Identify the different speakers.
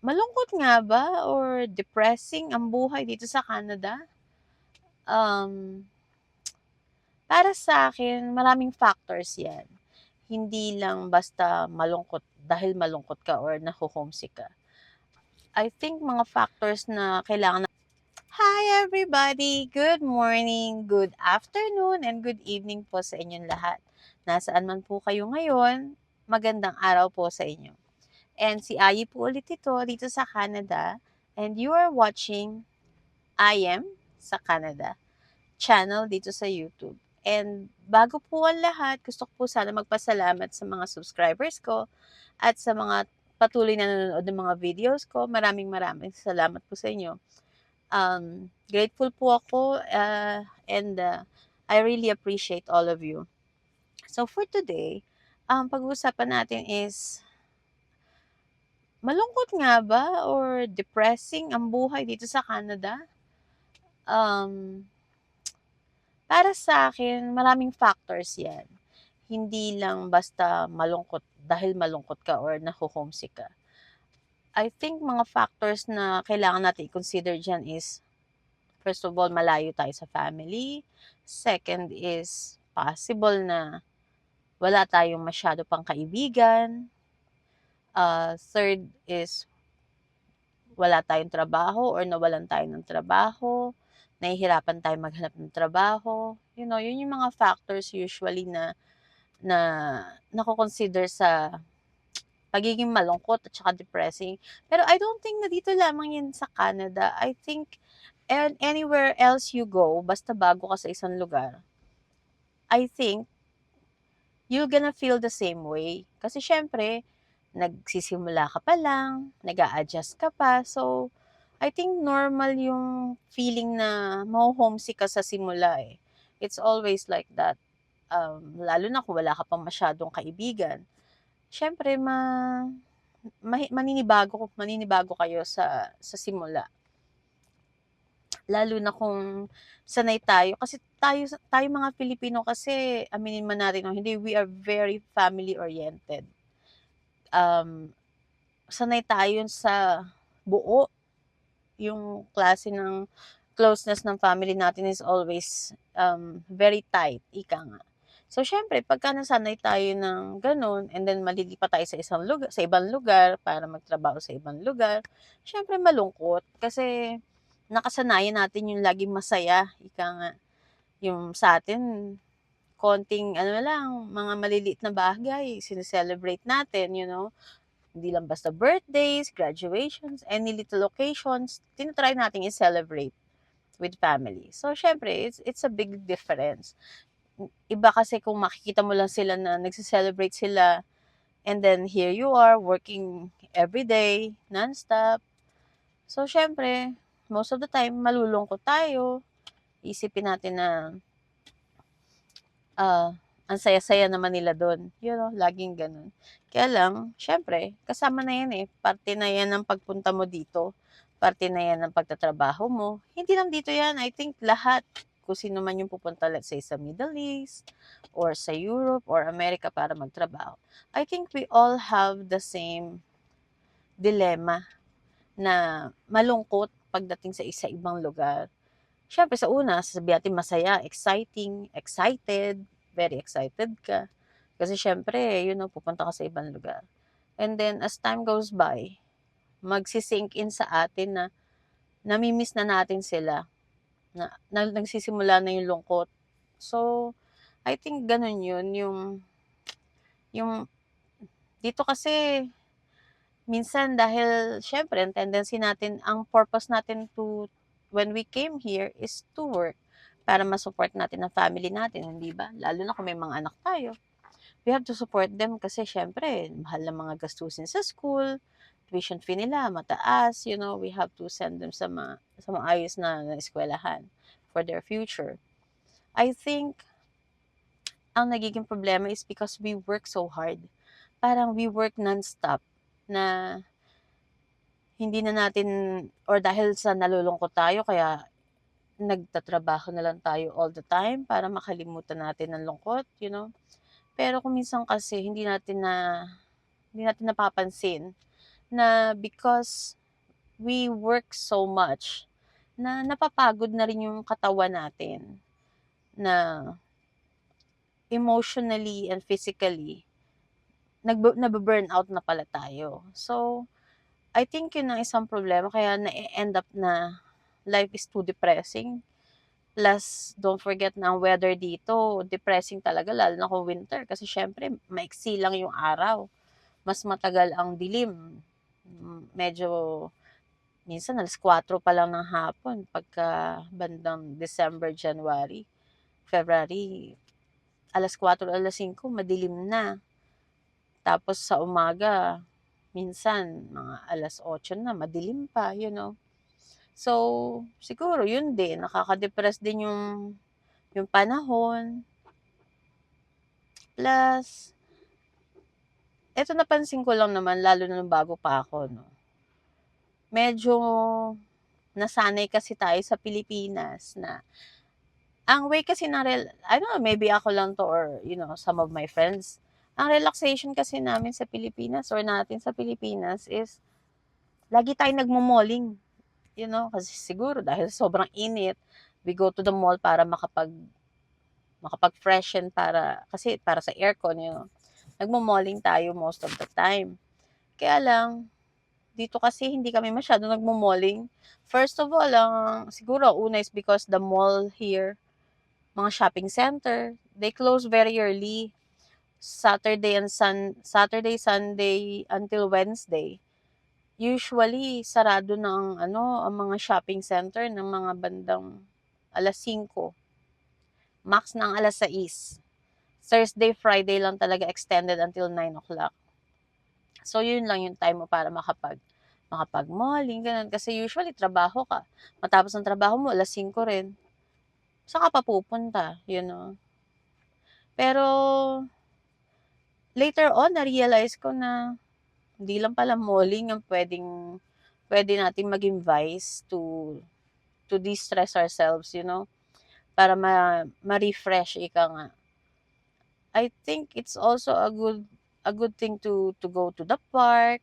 Speaker 1: Malungkot nga ba or depressing ang buhay dito sa Canada? Um, para sa akin maraming factors 'yan. Hindi lang basta malungkot dahil malungkot ka or naho-homesick ka. I think mga factors na kailangan. Hi everybody! Good morning, good afternoon, and good evening po sa inyong lahat. Nasaan man po kayo ngayon, magandang araw po sa inyo. And si Ayi po ulit ito dito sa Canada. And you are watching I Am sa Canada channel dito sa YouTube. And bago po ang lahat, gusto ko po sana magpasalamat sa mga subscribers ko at sa mga patuloy na nanonood ng mga videos ko. Maraming salamat po sa inyo. Grateful po ako and I really appreciate all of you. So for today, pag-uusapan natin is malungkot nga ba or depressing ang buhay dito sa Canada? Um, para sa akin maraming factors 'yan. Hindi lang basta malungkot dahil malungkot ka or naho-homesick ka. I think mga factors na kailangan natin i-consider diyan is, first of all, malayo tayo sa family. Second is, possible na wala tayong masyado pang kaibigan. Third is, wala tayong trabaho or nawalan tayo ng trabaho, nahihirapan tayong maghanap ng trabaho. You know, yun yung mga factors usually na nako-consider sa pagiging malungkot at saka depressing. Pero I don't think na dito lamang yan sa Canada. I think anywhere else you go, basta bago ka sa isang lugar, I think you're gonna feel the same way. Kasi syempre, nagsisimula ka pa lang, nag-a-adjust ka pa. So, I think normal yung feeling na maho-homesick ka sa simula eh. It's always like that. Lalo na kung wala ka pang masyadong kaibigan. Syempre, maninibago kayo sa simula. Lalo na kung sanay tayo. Kasi tayo mga Pilipino kasi, aminin man natin o hindi, we are very family-oriented. Sanay tayo sa buo. Yung klase ng closeness ng family natin is always very tight, ika nga. So, syempre, pagka nasanay tayo ng ganun, and then malilipat tayo sa ibang lugar para magtrabaho sa ibang lugar, syempre malungkot. Kasi nakasanayan natin yung laging masaya, ika nga. Yung sa atin, konting lang, mga maliliit na bagay, sineselebrate natin, you know. Hindi lang basta birthdays, graduations, any little occasions, tinatry natin i-celebrate with family. So, syempre, it's a big difference. Iba kasi kung makikita mo lang sila na nagse-celebrate sila and then here you are working every day, non-stop. So, syempre, most of the time, malulungkot tayo. Isipin natin na ang saya-saya naman nila doon. You know, laging ganun. Kaya lang, syempre, kasama na yan eh. Parte na yan ng pagpunta mo dito. Parte na yan ng pagtatrabaho mo. Hindi lang dito yan. I think lahat, kung sino man yung pupunta, let's say, sa Middle East, or sa Europe, or America para magtrabaho. I think we all have the same dilemma na malungkot pagdating sa ibang lugar. Syempre sa una, sasabihin natin masaya, exciting, excited, very excited ka. Kasi syempre, pupunta ka sa ibang lugar. And then, as time goes by, magsisink in sa atin na namimiss na natin sila. Na nagsisimula na yung lungkot. So, I think ganun yun. Yung dito kasi, minsan dahil, syempre, ang tendency natin, ang purpose natin when we came here is to work para ma-support natin ang family natin, hindi ba? Lalo na kung may mga anak tayo. We have to support them kasi syempre, mahal na mga gastusin sa school, tuition fee nila, mataas, we have to send them sa maayos na eskwelahan for their future. I think, ang nagiging problema is because we work so hard. Parang we work non-stop na hindi na natin, or dahil sa nalulungkot tayo, kaya nagtatrabaho na lang tayo all the time para makalimutan natin ang lungkot, Pero kung minsan kasi hindi natin napapansin na because we work so much na napapagod na rin yung katawan natin na emotionally and physically nabu-burnout na pala tayo. So, I think yun ang isang problema kaya na-e-end up na life is too depressing. Plus, don't forget na ang weather dito, depressing talaga lalo na kung winter kasi syempre maiksi lang yung araw. Mas matagal ang dilim. Medyo minsan 4:00 pa lang ng hapon pagka bandang December, January, February, 4:00, 5:00 madilim na. Tapos sa umaga, minsan mga 8:00 na madilim pa, you know. So, siguro yun din, nakaka-depress din yung panahon. Plus, eto napansin ko lang naman lalo na nung bago pa ako 'no, medyo nasanay kasi tayo sa Pilipinas na ang way kasi ng I don't know, maybe ako lang 'to or you know, some of my friends. Ang relaxation kasi namin sa Pilipinas or natin sa Pilipinas is lagi tayong nagmo-malling, you know, kasi siguro dahil sobrang init, we go to the mall para makapag-freshen kasi para sa aircon, you know. Nagmo-malling tayo most of the time. Kaya lang, dito kasi hindi kami masyadong nagmo-malling. First of all, siguro una is because the mall here, mga shopping center, they close very early. Saturday, Sunday until Wednesday. Usually sarado na ang mga shopping center ng mga bandang 5:00. Max ng 6:00. Thursday, Friday lang talaga extended until 9:00. So, yun lang yung time mo para makapag-malling, ganun. Kasi usually, trabaho ka. Matapos ng trabaho mo, 5:00 rin. Saan ka pa pupunta, you know? Pero, later on, na-realize ko na hindi lang pala malling ang pwede nating maging vice to de-stress ourselves, you know? Para ma-refresh, ika nga. I think it's also a good thing to go to the park,